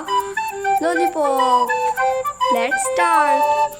Farwa Lollipop. Let's start.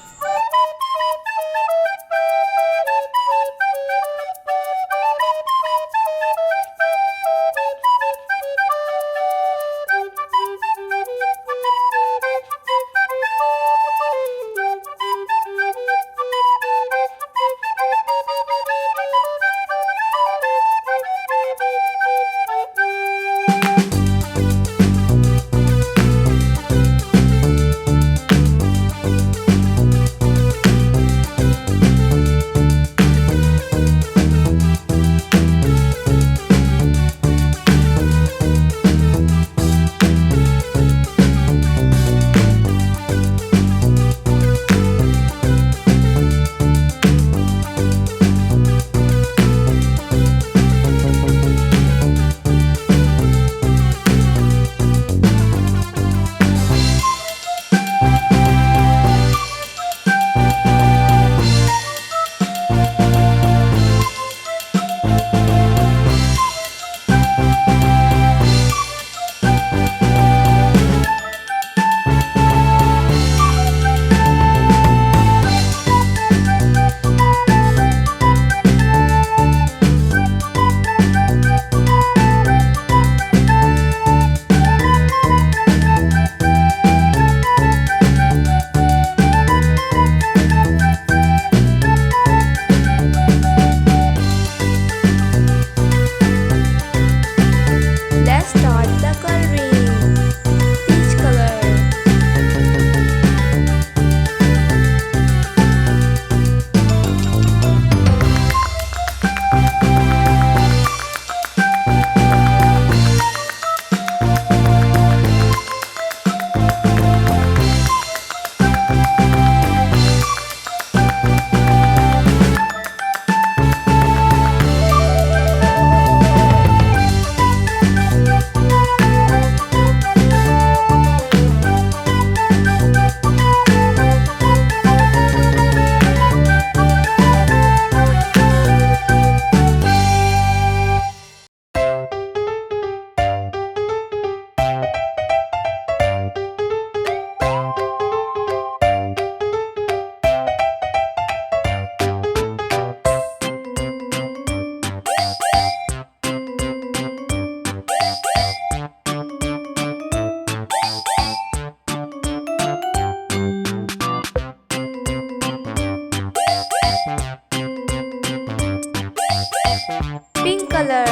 Let's start the coloring. Peach color, pink color,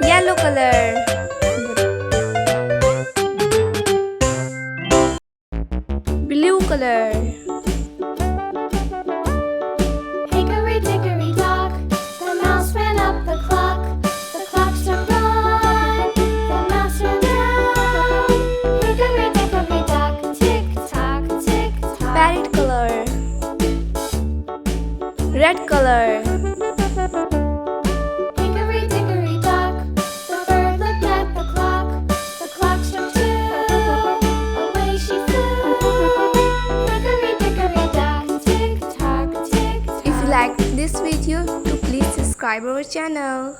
yellow color, blue color, Hickory dickory dock, the mouse ran up the clock. The clock struck one, the mouse ran down. Hickory dickory dock, tick tock, tick tock. parrot color, red color, Hickory dickory dock, the bird looked at the clock. you like this video, to please subscribe our channel.